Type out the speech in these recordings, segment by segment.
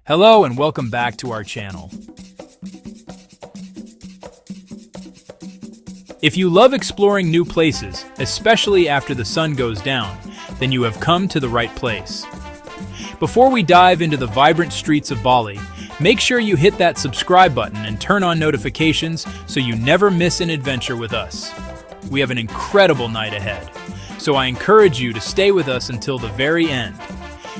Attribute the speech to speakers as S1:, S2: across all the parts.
S1: Hello and welcome back to our channel. If you love exploring new places, especially after the sun goes down, then you have come to the right place. Before we dive into the vibrant streets of Bali, make sure you hit that subscribe button and turn on notifications so you never miss an adventure with us. We have an incredible night ahead, so I encourage you to stay with us until the very end.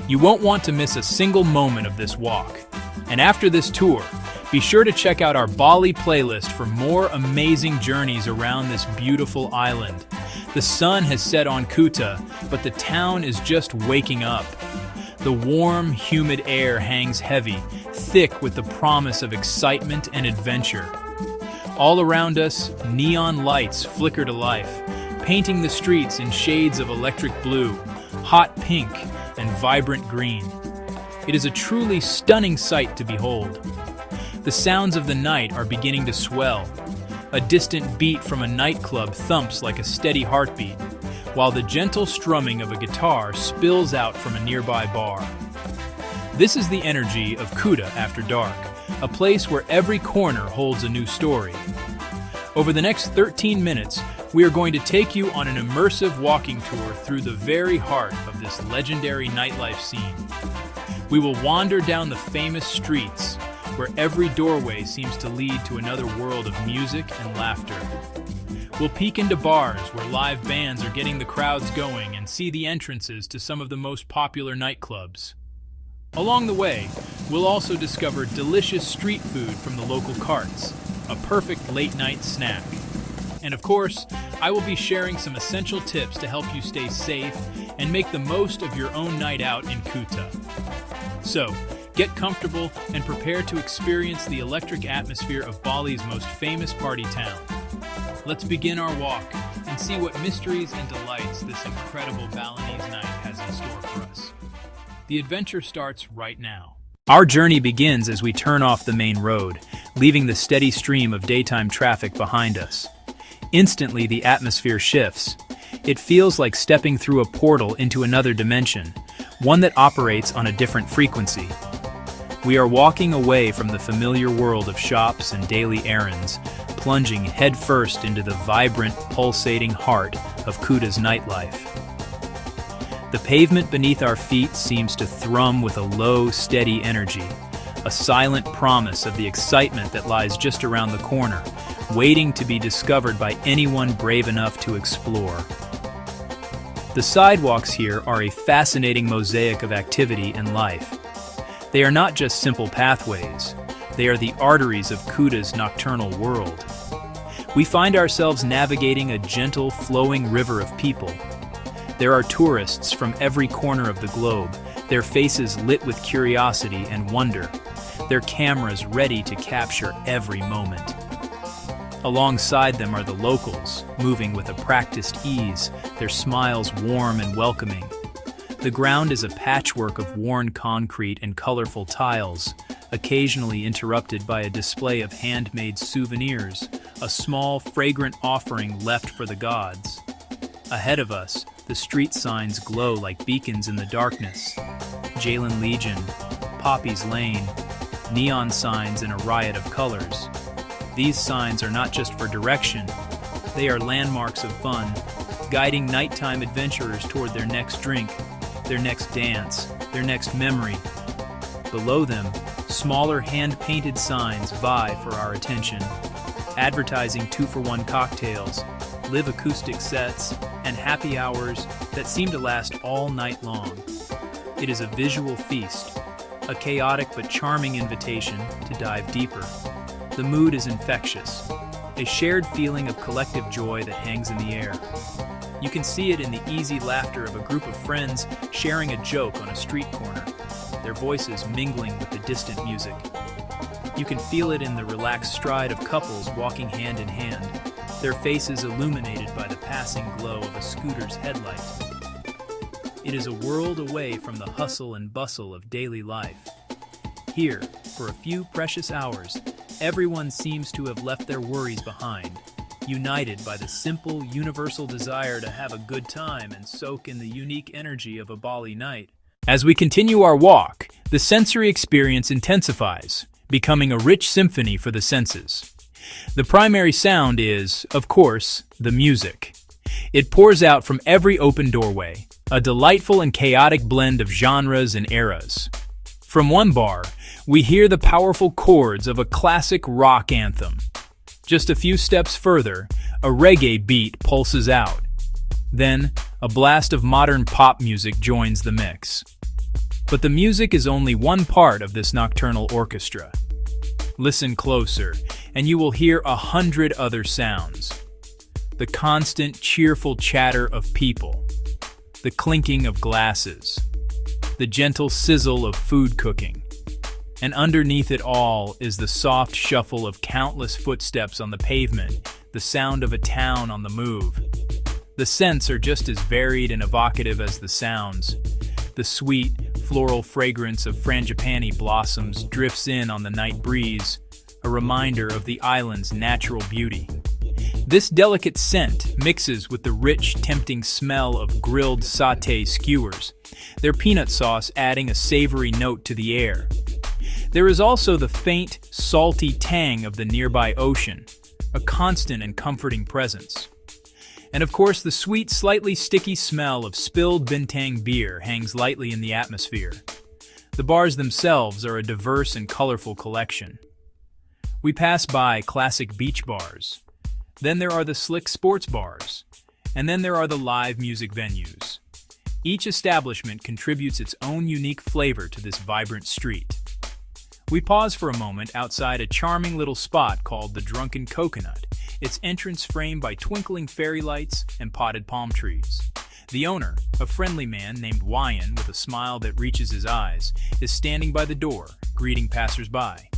S1: You won't want to miss a single moment of this walk. And after this tour, be sure to check out our Bali playlist for more amazing journeys around this beautiful island. The sun has set on Kuta, but the town is just waking up. The warm, humid air hangs heavy, thick with the promise of excitement and adventure. All around us, neon lights flicker to life, painting the streets in shades of electric blue, hot pink, and vibrant green. It is a truly stunning sight to behold. The sounds of the night are beginning to swell. A distant beat from a nightclub thumps like a steady heartbeat, while the gentle strumming of a guitar spills out from a nearby bar. This is the energy of Kuta after dark, a place where every corner holds a new story. Over the next 13 minutes, we are going to take you on an immersive walking tour through the very heart of this legendary nightlife scene. We will wander down the famous streets, where every doorway seems to lead to another world of music and laughter. We'll peek into bars where live bands are getting the crowds going and see the entrances to some of the most popular nightclubs. Along the way, we'll also discover delicious street food from the local carts, a perfect late-night snack. And of course, I will be sharing some essential tips to help you stay safe and make the most of your own night out in Kuta. So, get comfortable and prepare to experience the electric atmosphere of Bali's most famous party town. Let's begin our walk and see what mysteries and delights this incredible Balinese night has in store for us. The adventure starts right now. Our journey begins as we turn off the main road, leaving the steady stream of daytime traffic behind us. Instantly, the atmosphere shifts. It feels like stepping through a portal into another dimension, one that operates on a different frequency. We are walking away from the familiar world of shops and daily errands, plunging headfirst into the vibrant, pulsating heart of Kuta's nightlife. The pavement beneath our feet seems to thrum with a low, steady energy, a silent promise of the excitement that lies just around the corner, waiting to be discovered by anyone brave enough to explore. The sidewalks here are a fascinating mosaic of activity and life. They are not just simple pathways, they are the arteries of Kuta's nocturnal world. We find ourselves navigating a gentle, flowing river of people. There are tourists from every corner of the globe, their faces lit with curiosity and wonder, their cameras ready to capture every moment. Alongside them are the locals, moving with a practiced ease, their smiles warm and welcoming. The ground is a patchwork of worn concrete and colorful tiles, occasionally interrupted by a display of handmade souvenirs, a small, fragrant offering left for the gods. Ahead of us, the street signs glow like beacons in the darkness. Jalen Legion, Poppy's Lane, neon signs in a riot of colors. These signs are not just for direction, they are landmarks of fun, guiding nighttime adventurers toward their next drink, their next dance, their next memory. Below them, smaller hand-painted signs vie for our attention, advertising 2-for-1 cocktails, live acoustic sets, and happy hours that seem to last all night long. It is a visual feast, a chaotic but charming invitation to dive deeper. The mood is infectious, a shared feeling of collective joy that hangs in the air. You can see it in the easy laughter of a group of friends sharing a joke on a street corner, their voices mingling with the distant music. You can feel it in the relaxed stride of couples walking hand in hand, their faces illuminated by the passing glow of a scooter's headlight. It is a world away from the hustle and bustle of daily life. Here, for a few precious hours, everyone seems to have left their worries behind, united by the simple, universal desire to have a good time and soak in the unique energy of a Bali night. As we continue our walk, the The sensory experience intensifies, becoming a rich symphony for the senses. The primary sound is, of course, the music. It pours out from every open doorway, a delightful and chaotic blend of genres and eras. From one bar, we hear the powerful chords of a classic rock anthem. Just a few steps further, a reggae beat pulses out. Then, a blast of modern pop music joins the mix. But the music is only one part of this nocturnal orchestra. Listen closer, and you will hear 100 other sounds. The constant, cheerful chatter of people, the clinking of glasses, the gentle sizzle of food cooking. And underneath it all is the soft shuffle of countless footsteps on the pavement, the sound of a town on the move. The scents are just as varied and evocative as the sounds. The sweet, floral fragrance of frangipani blossoms drifts in on the night breeze, a reminder of the island's natural beauty. This delicate scent mixes with the rich, tempting smell of grilled sauté skewers, their peanut sauce adding a savory note to the air. There is also the faint, salty tang of the nearby ocean, a constant and comforting presence. And of course, the sweet, slightly sticky smell of spilled bintang beer hangs lightly in the atmosphere. The bars themselves are a diverse and colorful collection. We pass by classic beach bars. Then there are the slick sports bars. And then there are the live music venues. Each establishment contributes its own unique flavor to this vibrant street. We pause for a moment outside a charming little spot called the Drunken Coconut, its entrance framed by twinkling fairy lights and potted palm trees. The owner, a friendly man named Wyan with a smile that reaches his eyes, is standing by the door, greeting passers-by.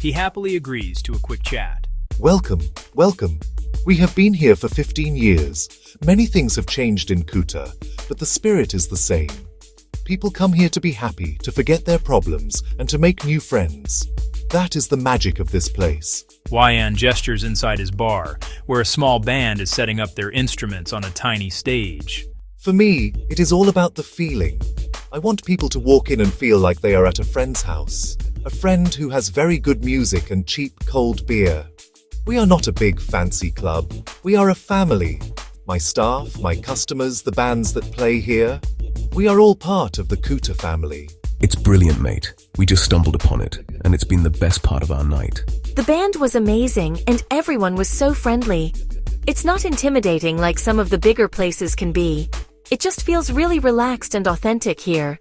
S1: He happily agrees to a quick chat.
S2: Welcome, welcome. We have been here for 15 years. Many things have changed in Kuta, but the spirit is the same. People come here to be happy, to forget their problems, and to make new friends. That is the magic of this place.
S1: Wyan gestures inside his bar, where a small band is setting up their instruments on a tiny stage.
S2: For me, it is all about the feeling. I want people to walk in and feel like they are at a friend's house. A friend who has very good music and cheap, cold beer. We are not a big, fancy club. We are a family. My staff, my customers, the bands that play here. We are all part of the Kuta family.
S3: It's brilliant, mate. We just stumbled upon it, and it's been the best part of our night.
S4: The band was amazing, and everyone was so friendly. It's not intimidating like some of the bigger places can be. It just feels really relaxed and authentic here.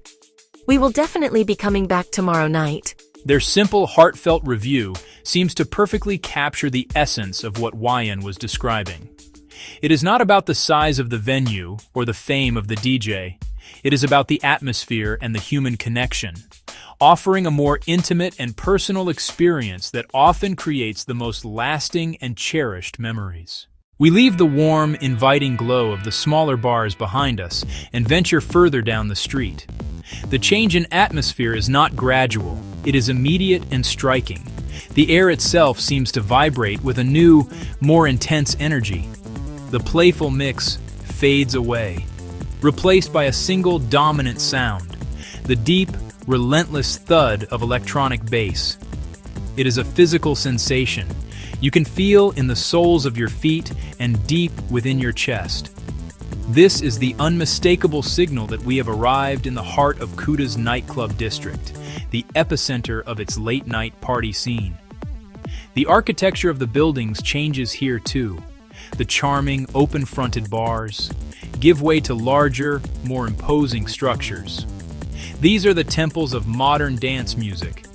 S4: We will definitely be coming back tomorrow night.
S1: Their simple, heartfelt review seems to perfectly capture the essence of what Wyan was describing. It is not about the size of the venue or the fame of the DJ. It is about the atmosphere and the human connection, offering a more intimate and personal experience that often creates the most lasting and cherished memories. We leave the warm, inviting glow of the smaller bars behind us and venture further down the street. The change in atmosphere is not gradual, it is immediate and striking. The air itself seems to vibrate with a new, more intense energy. The playful mix fades away, replaced by a single dominant sound, the deep, relentless thud of electronic bass. It is a physical sensation. You can feel in the soles of your feet and deep within your chest. This is the unmistakable signal that we have arrived in the heart of Kuta's nightclub district, the epicenter of its late-night party scene. The architecture of the buildings changes here too. The charming, open-fronted bars give way to larger, more imposing structures. These are the temples of modern dance music.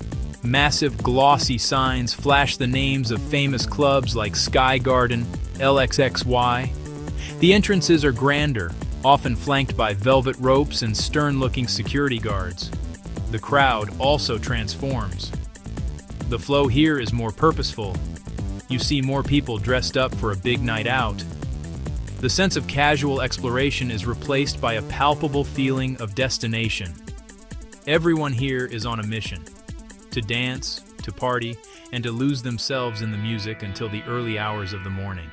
S1: Massive, glossy signs flash the names of famous clubs like Sky Garden, LXXY. The entrances are grander, often flanked by velvet ropes and stern-looking security guards. The crowd also transforms. The flow here is more purposeful. You see more people dressed up for a big night out. The sense of casual exploration is replaced by a palpable feeling of destination. Everyone here is on a mission, to dance, to party, and to lose themselves in the music until the early hours of the morning.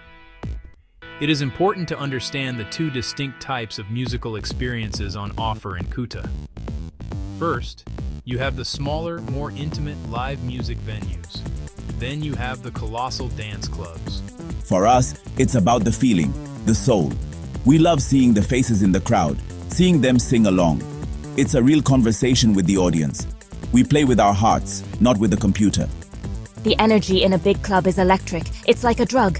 S1: It is important to understand the two distinct types of musical experiences on offer in Kuta. First, You have the smaller, more intimate live music venues. Then you have the colossal dance clubs.
S5: For us, it's about the feeling, the soul. We love seeing the faces in the crowd, seeing them sing along. It's a real conversation with the audience. We play with our hearts, not with the computer.
S6: The energy in a big club is electric. It's like a drug.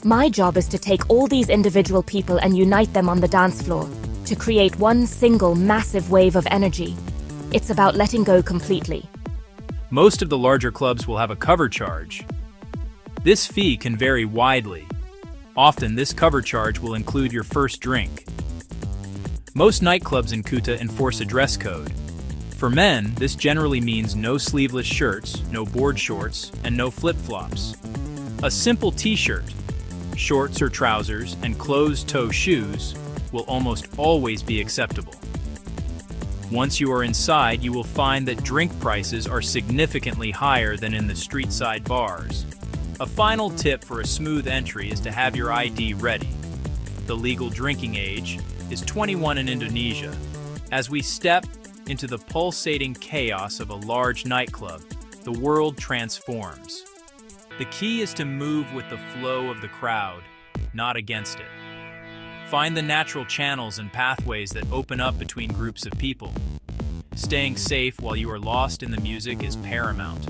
S6: My job is to take all these individual people and unite them on the dance floor, to create one single massive wave of energy. It's about letting go completely.
S1: Most of the larger clubs will have a cover charge. This fee can vary widely. Often, this cover charge will include your first drink. Most nightclubs in Kuta enforce a dress code. For men, this generally means no sleeveless shirts, no board shorts, and no flip-flops. A simple t-shirt, shorts or trousers, and closed-toe shoes will almost always be acceptable. Once you are inside, you will find that drink prices are significantly higher than in the street-side bars. A final tip for a smooth entry is to have your ID ready. The legal drinking age is 21 in Indonesia. As we step into the pulsating chaos of a large nightclub, the world transforms. The key is to move with the flow of the crowd, not against it. Find the natural channels and pathways that open up between groups of people. Staying safe while you are lost in the music is paramount.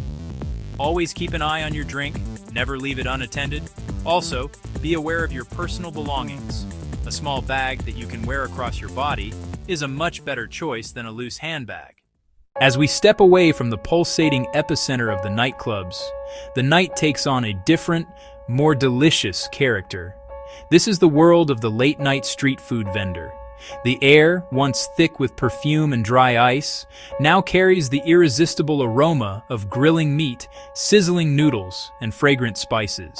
S1: Always keep an eye on your drink, never leave it unattended. Also, be aware of your personal belongings. A small bag that you can wear across your body is a much better choice than a loose handbag. As we step away from the pulsating epicenter of the nightclubs, the night takes on a different, more delicious character. This is the world of the late-night street food vendor. The air, once thick with perfume and dry ice, now carries the irresistible aroma of grilling meat, sizzling noodles, and fragrant spices.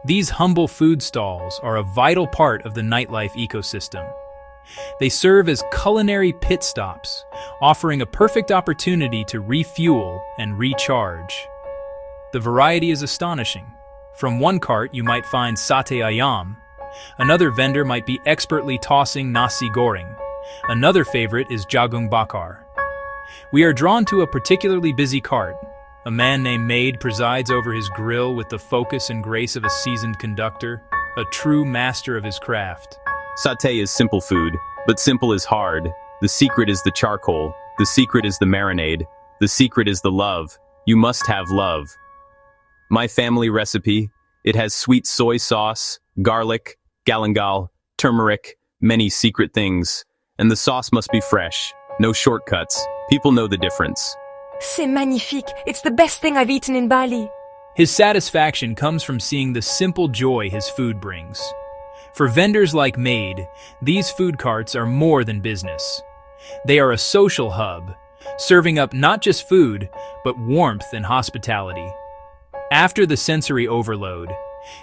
S1: These humble food stalls are a vital part of the nightlife ecosystem. They serve as culinary pit stops, offering a perfect opportunity to refuel and recharge. The variety is astonishing. From one cart, you might find satay ayam. Another vendor might be expertly tossing nasi goreng. Another favorite is jagung bakar. We are drawn to a particularly busy cart. A man named Maid presides over his grill with the focus and grace of a seasoned conductor, a true master of his craft.
S7: Satay is simple food, but simple is hard. The secret is the charcoal. The secret is the marinade. The secret is the love. You must have love. My family recipe, it has sweet soy sauce, garlic, galangal, turmeric, many secret things. And the sauce must be fresh, no shortcuts. People know the difference.
S6: C'est magnifique. It's the best thing I've eaten in Bali.
S1: His satisfaction comes from seeing the simple joy his food brings. For vendors like Maid, these food carts are more than business. They are a social hub, serving up not just food, but warmth and hospitality. After the sensory overload,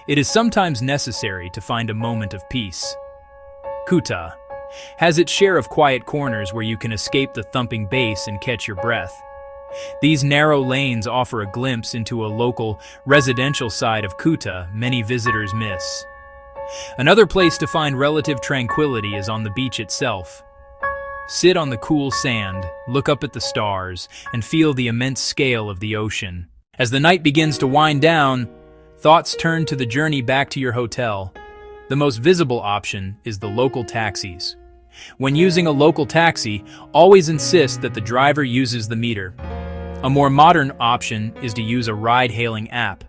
S1: it is sometimes necessary to find a moment of peace. Kuta has its share of quiet corners where you can escape the thumping bass and catch your breath. These narrow lanes offer a glimpse into a local, residential side of Kuta many visitors miss. Another place to find relative tranquility is on the beach itself. Sit on the cool sand, look up at the stars, and feel the immense scale of the ocean. As the night begins to wind down, thoughts turn to the journey back to your hotel. The most visible option is the local taxis. When using a local taxi, always insist that the driver uses the meter. A more modern option is to use a ride-hailing app.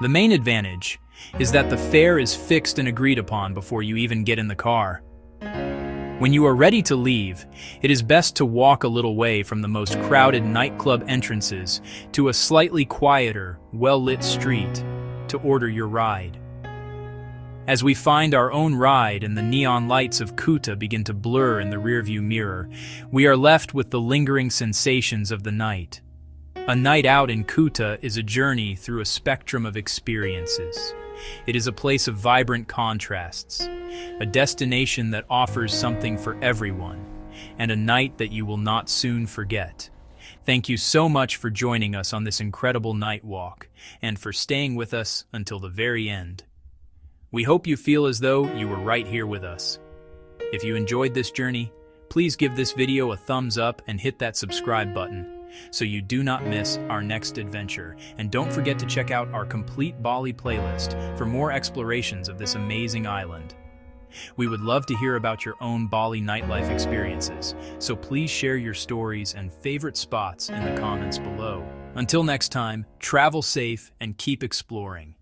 S1: The main advantage is that the fare is fixed and agreed upon before you even get in the car. When you are ready to leave, it is best to walk a little way from the most crowded nightclub entrances to a slightly quieter, well-lit street to order your ride. As we find our own ride and the neon lights of Kuta begin to blur in the rearview mirror, we are left with the lingering sensations of the night. A night out in Kuta is a journey through a spectrum of experiences. It is a place of vibrant contrasts, a destination that offers something for everyone, and a night that you will not soon forget. Thank you so much for joining us on this incredible night walk, and for staying with us until the very end. We hope you feel as though you were right here with us. If you enjoyed this journey, Please give this video a thumbs up and hit that subscribe button so you do not miss our next adventure. And don't forget to check out our complete Bali playlist for more explorations of this amazing island. We would love to hear about your own Bali nightlife experiences, so please share your stories and favorite spots in the comments below. Until next time, travel safe and keep exploring.